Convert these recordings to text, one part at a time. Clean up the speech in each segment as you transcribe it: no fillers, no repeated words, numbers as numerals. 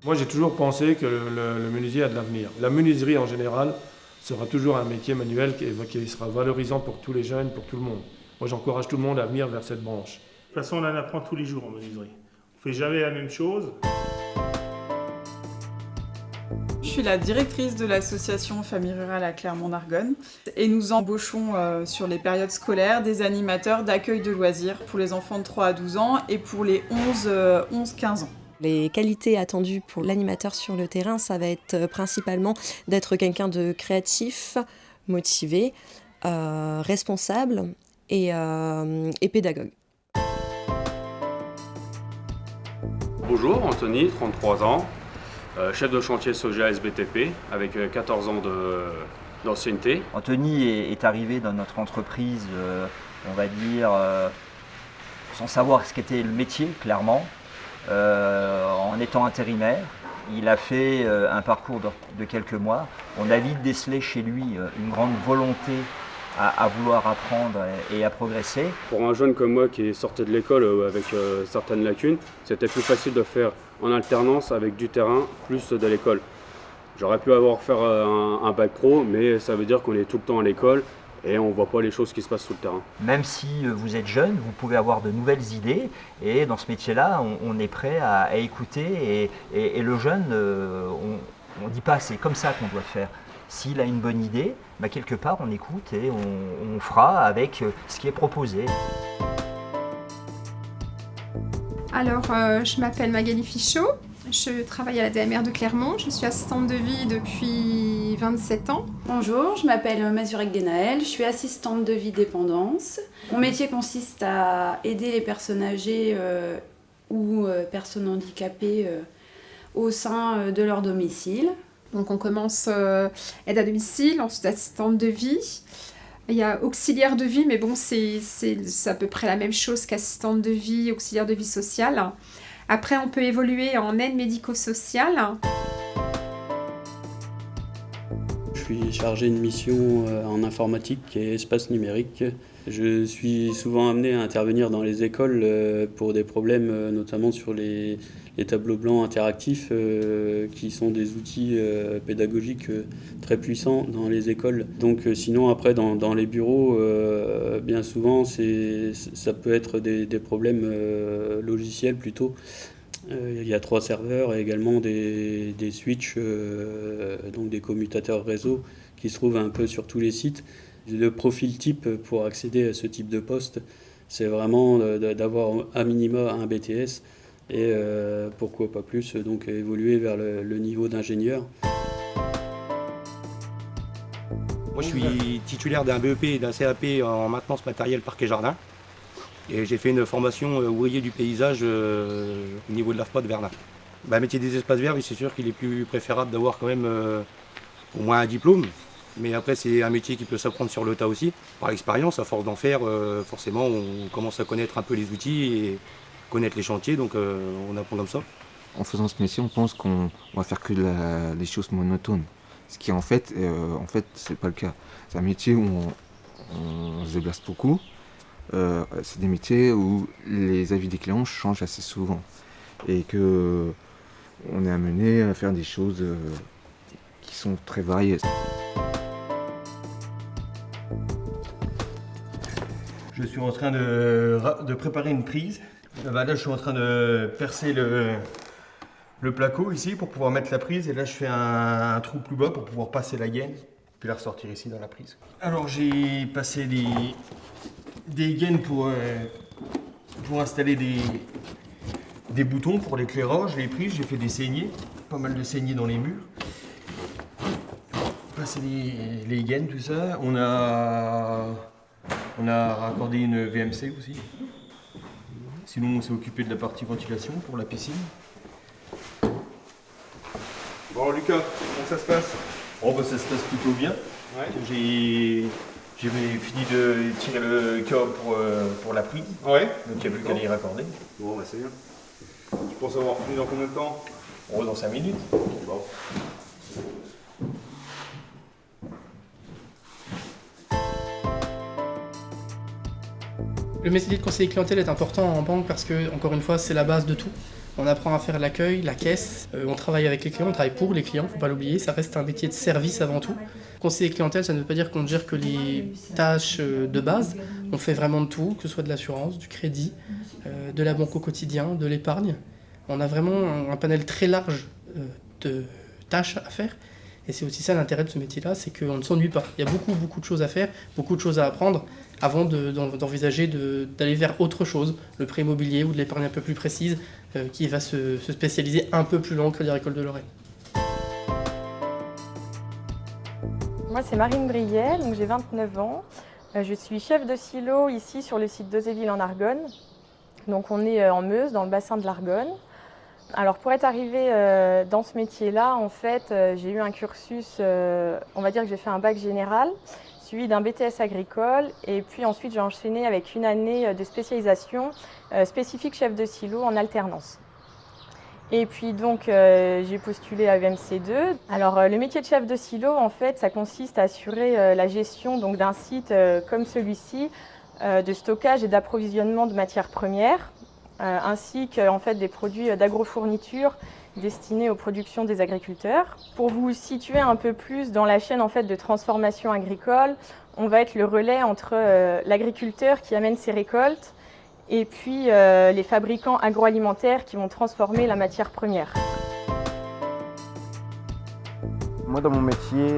Moi, j'ai toujours pensé que le menuisier a de l'avenir. La menuiserie, en général, sera toujours un métier manuel qui sera valorisant pour tous les jeunes, pour tout le monde. Moi, j'encourage tout le monde à venir vers cette branche. De toute façon, on en apprend tous les jours en menuiserie. On fait jamais la même chose. Je suis la directrice de l'association Famille Rurale à Clermont-Argonne et nous embauchons sur les périodes scolaires des animateurs d'accueil de loisirs pour les enfants de 3 à 12 ans et pour les 11-15 ans. Les qualités attendues pour l'animateur sur le terrain, ça va être principalement d'être quelqu'un de créatif, motivé, responsable et pédagogue. Bonjour, Anthony, 33 ans, chef de chantier Soja SBTP avec 14 ans d'ancienneté. Anthony est arrivé dans notre entreprise, on va dire, sans savoir ce qu'était le métier, clairement. En étant intérimaire, il a fait un parcours de quelques mois. On a vite décelé chez lui une grande volonté à vouloir apprendre et à progresser. Pour un jeune comme moi qui sortait de l'école avec certaines lacunes, c'était plus facile de faire en alternance avec du terrain plus de l'école. J'aurais pu faire un bac pro, mais ça veut dire qu'on est tout le temps à l'école et on ne voit pas les choses qui se passent sur le terrain. Même si vous êtes jeune, vous pouvez avoir de nouvelles idées et dans ce métier-là, on est prêt à écouter et le jeune, on ne dit pas c'est comme ça qu'on doit faire. S'il a une bonne idée, quelque part on écoute et on fera avec ce qui est proposé. Alors, je m'appelle Magali Fichot, je travaille à la DMR de Clermont, je suis assistante de vie depuis 27 ans. Bonjour, je m'appelle Mazurek Genaël, je suis assistante de vie dépendance. Mon métier consiste à aider les personnes âgées ou personnes handicapées au sein de leur domicile. Donc on commence aide à domicile, ensuite assistante de vie. Il y a auxiliaire de vie, mais bon, c'est à peu près la même chose qu'assistante de vie, auxiliaire de vie sociale. Après, on peut évoluer en aide médico-sociale. Je suis chargé de mission en informatique et espace numérique. Je suis souvent amené à intervenir dans les écoles pour des problèmes, notamment sur les tableaux blancs interactifs, qui sont des outils pédagogiques très puissants dans les écoles. Donc sinon, après, dans les bureaux, bien souvent, ça peut être des problèmes logiciels plutôt. Il y a 3 serveurs et également des switches, donc des commutateurs réseau qui se trouvent un peu sur tous les sites. Le profil type pour accéder à ce type de poste, c'est vraiment d'avoir à minima un BTS et pourquoi pas plus, donc évoluer vers le niveau d'ingénieur. Moi je suis titulaire d'un BEP et d'un CAP en maintenance matérielle parc et jardin. Et j'ai fait une formation ouvrier du paysage au niveau de l'AFPA de Verdun. Le métier des espaces verts, oui, c'est sûr qu'il est plus préférable d'avoir quand même au moins un diplôme. Mais après, c'est un métier qui peut s'apprendre sur le tas aussi. Par l'expérience, à force d'en faire, forcément, on commence à connaître un peu les outils et connaître les chantiers, donc on apprend comme ça. En faisant ce métier, on pense qu'on va faire que les choses monotones. Ce qui en fait, c'est pas le cas. C'est un métier où on se déplace beaucoup. C'est des métiers où les avis des clients changent assez souvent. Et que on est amené à faire des choses qui sont très variées. Je suis en train de préparer une prise. Là, je suis en train de percer le placo ici pour pouvoir mettre la prise. Et là, je fais un trou plus bas pour pouvoir passer la gaine, puis la ressortir ici dans la prise. Alors, j'ai passé des gaines pour installer des boutons pour l'éclairage, les prises. J'ai fait des saignées, pas mal de saignées dans les murs. Passer les gaines, tout ça. On a raccordé une VMC aussi. Sinon, on s'est occupé de la partie ventilation pour la piscine. Bon, Lucas, comment ça se passe? Ça se passe plutôt bien. Ouais. J'ai fini de tirer le câble pour la prise. Ouais. Donc, il n'y a plus qu'à les raccorder. Bon, c'est bien. Tu penses avoir fini dans combien de temps? Dans 5 minutes. Bon. Le métier de conseiller clientèle est important en banque parce que, encore une fois, c'est la base de tout. On apprend à faire l'accueil, la caisse, on travaille avec les clients, on travaille pour les clients, faut pas l'oublier, ça reste un métier de service avant tout. Conseiller clientèle, ça ne veut pas dire qu'on ne gère que les tâches de base, on fait vraiment de tout, que ce soit de l'assurance, du crédit, de la banque au quotidien, de l'épargne. On a vraiment un panel très large de tâches à faire. Et c'est aussi ça l'intérêt de ce métier-là, c'est qu'on ne s'ennuie pas. Il y a beaucoup de choses à faire, beaucoup de choses à apprendre avant d'envisager d'aller vers autre chose, le prêt immobilier ou de l'épargne un peu plus précise, qui va se spécialiser un peu plus loin au Crédit Agricole de Lorraine. Moi, c'est Marine Briet, donc j'ai 29 ans. Je suis chef de silo ici sur le site d'Ozéville en Argonne. Donc on est en Meuse, dans le bassin de l'Argonne. Alors pour être arrivée dans ce métier-là, en fait, j'ai eu un cursus, on va dire que j'ai fait un bac général, suivi d'un BTS agricole, et puis ensuite j'ai enchaîné avec une année de spécialisation spécifique chef de silo en alternance. Et puis donc j'ai postulé à UMC2. Alors le métier de chef de silo, en fait, ça consiste à assurer la gestion donc d'un site comme celui-ci, de stockage et d'approvisionnement de matières premières, ainsi que en fait, des produits d'agrofourniture destinés aux productions des agriculteurs. Pour vous situer un peu plus dans la chaîne en fait, de transformation agricole, on va être le relais entre l'agriculteur qui amène ses récoltes et puis les fabricants agroalimentaires qui vont transformer la matière première. Moi dans mon métier,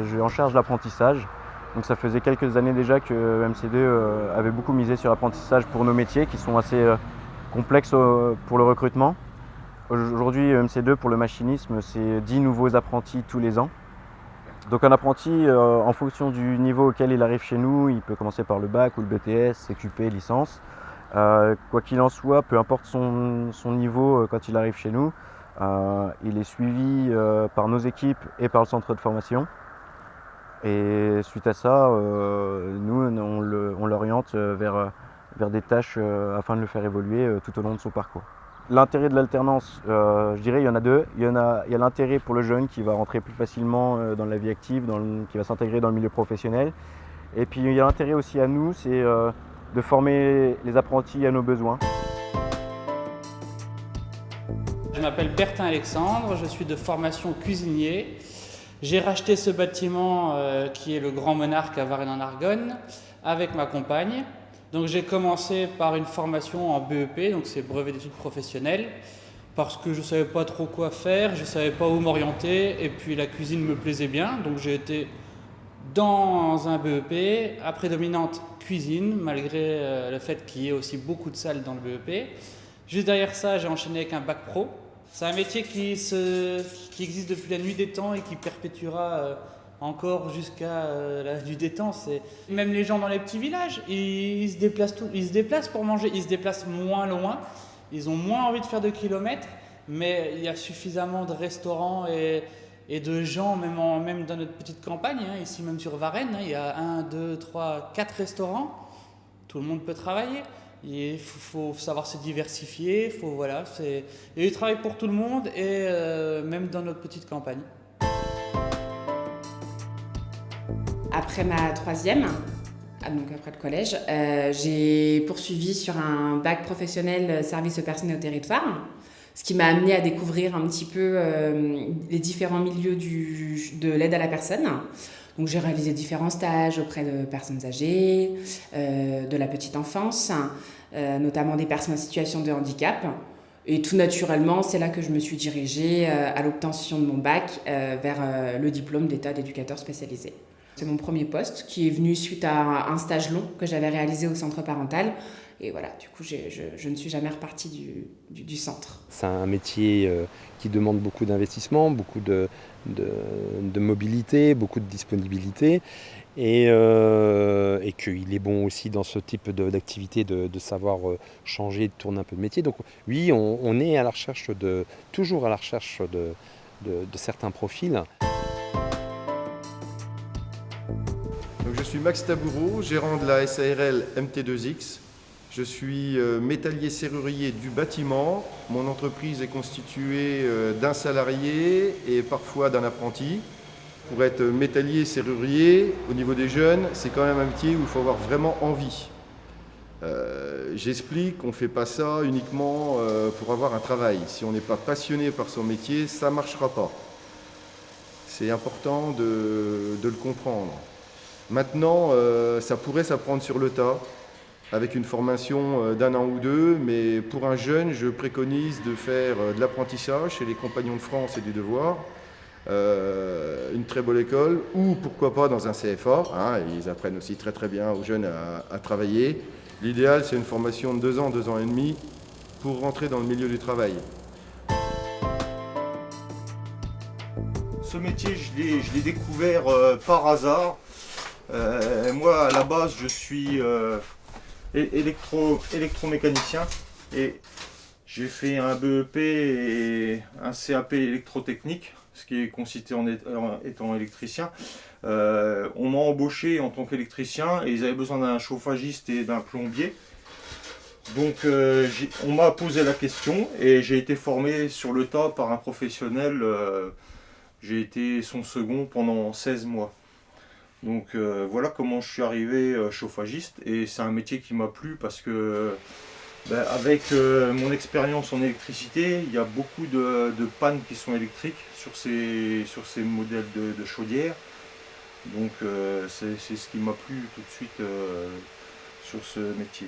je suis en charge de l'apprentissage. Donc ça faisait quelques années déjà que MC2 avait beaucoup misé sur l'apprentissage pour nos métiers qui sont assez complexes pour le recrutement. Aujourd'hui, MC2 pour le machinisme, c'est 10 nouveaux apprentis tous les ans. Donc un apprenti, en fonction du niveau auquel il arrive chez nous, il peut commencer par le bac ou le BTS, CQP, licence. Quoi qu'il en soit, peu importe son niveau quand il arrive chez nous, il est suivi par nos équipes et par le centre de formation. Et suite à ça, nous, on l'oriente vers des tâches afin de le faire évoluer tout au long de son parcours. L'intérêt de l'alternance, je dirais, il y en a deux. Il y a l'intérêt pour le jeune qui va rentrer plus facilement dans la vie active, qui va s'intégrer dans le milieu professionnel. Et puis il y a l'intérêt aussi à nous, c'est de former les apprentis à nos besoins. Je m'appelle Bertin Alexandre, je suis de formation cuisinier. J'ai racheté ce bâtiment qui est le Grand Monarque à Varennes-en-Argonne avec ma compagne. Donc j'ai commencé par une formation en BEP, donc c'est brevet d'études professionnelles, parce que je ne savais pas trop quoi faire, je ne savais pas où m'orienter, et puis la cuisine me plaisait bien, donc j'ai été dans un BEP à prédominante cuisine, malgré le fait qu'il y ait aussi beaucoup de salles dans le BEP. Juste derrière ça, j'ai enchaîné avec un bac pro. C'est un métier qui existe depuis la nuit des temps et qui perpétuera encore jusqu'à la nuit des temps. Même les gens dans les petits villages, ils se déplacent pour manger, ils se déplacent moins loin, ils ont moins envie de faire de kilomètres, mais il y a suffisamment de restaurants et de gens, même dans notre petite campagne, ici même sur Varennes, il y a 1, 2, 3, 4 restaurants, tout le monde peut travailler. Il faut savoir se diversifier, il y a du travail pour tout le monde et même dans notre petite campagne. Après ma troisième, donc après le collège, j'ai poursuivi sur un bac professionnel service aux personnes et au territoire, ce qui m'a amené à découvrir un petit peu les différents milieux de l'aide à la personne. Donc j'ai réalisé différents stages auprès de personnes âgées, de la petite enfance, notamment des personnes en situation de handicap. Et tout naturellement, c'est là que je me suis dirigée à l'obtention de mon bac vers le diplôme d'état d'éducateur spécialisé. C'est mon premier poste qui est venu suite à un stage long que j'avais réalisé au centre parental. Et voilà, du coup, je ne suis jamais repartie du centre. C'est un métier qui demande beaucoup d'investissement, beaucoup de mobilité, beaucoup de disponibilité. Et qu'il est bon aussi dans ce type d'activité de savoir changer, de tourner un peu de métier. Donc oui, on est à la recherche toujours à la recherche de certains profils. Donc, je suis Max Taboureau, gérant de la SARL MT2X. Je suis métallier serrurier du bâtiment. Mon entreprise est constituée d'un salarié et parfois d'un apprenti. Pour être métallier serrurier, au niveau des jeunes, c'est quand même un métier où il faut avoir vraiment envie. J'explique qu'on ne fait pas ça uniquement pour avoir un travail. Si on n'est pas passionné par son métier, ça ne marchera pas. C'est important de le comprendre. Maintenant, ça pourrait s'apprendre sur le tas, avec une formation d'1 an ou 2, mais pour un jeune, je préconise de faire de l'apprentissage chez les Compagnons de France et du Devoir, une très bonne école, ou pourquoi pas dans un CFA, hein, ils apprennent aussi très très bien aux jeunes à travailler. L'idéal, c'est une formation de 2 ans, 2 ans et demi, pour rentrer dans le milieu du travail. Ce métier, je l'ai découvert par hasard. Moi, à la base, je suis électromécanicien et j'ai fait un BEP et un CAP électrotechnique, ce qui est considéré en étant électricien. On m'a embauché en tant qu'électricien et ils avaient besoin d'un chauffagiste et d'un plombier. Donc on m'a posé la question et j'ai été formé sur le tas par un professionnel. J'ai été son second pendant 16 mois. Donc voilà comment je suis arrivé chauffagiste et c'est un métier qui m'a plu parce que avec mon expérience en électricité, il y a beaucoup de pannes qui sont électriques sur ces modèles de chaudières. Donc c'est ce qui m'a plu tout de suite sur ce métier.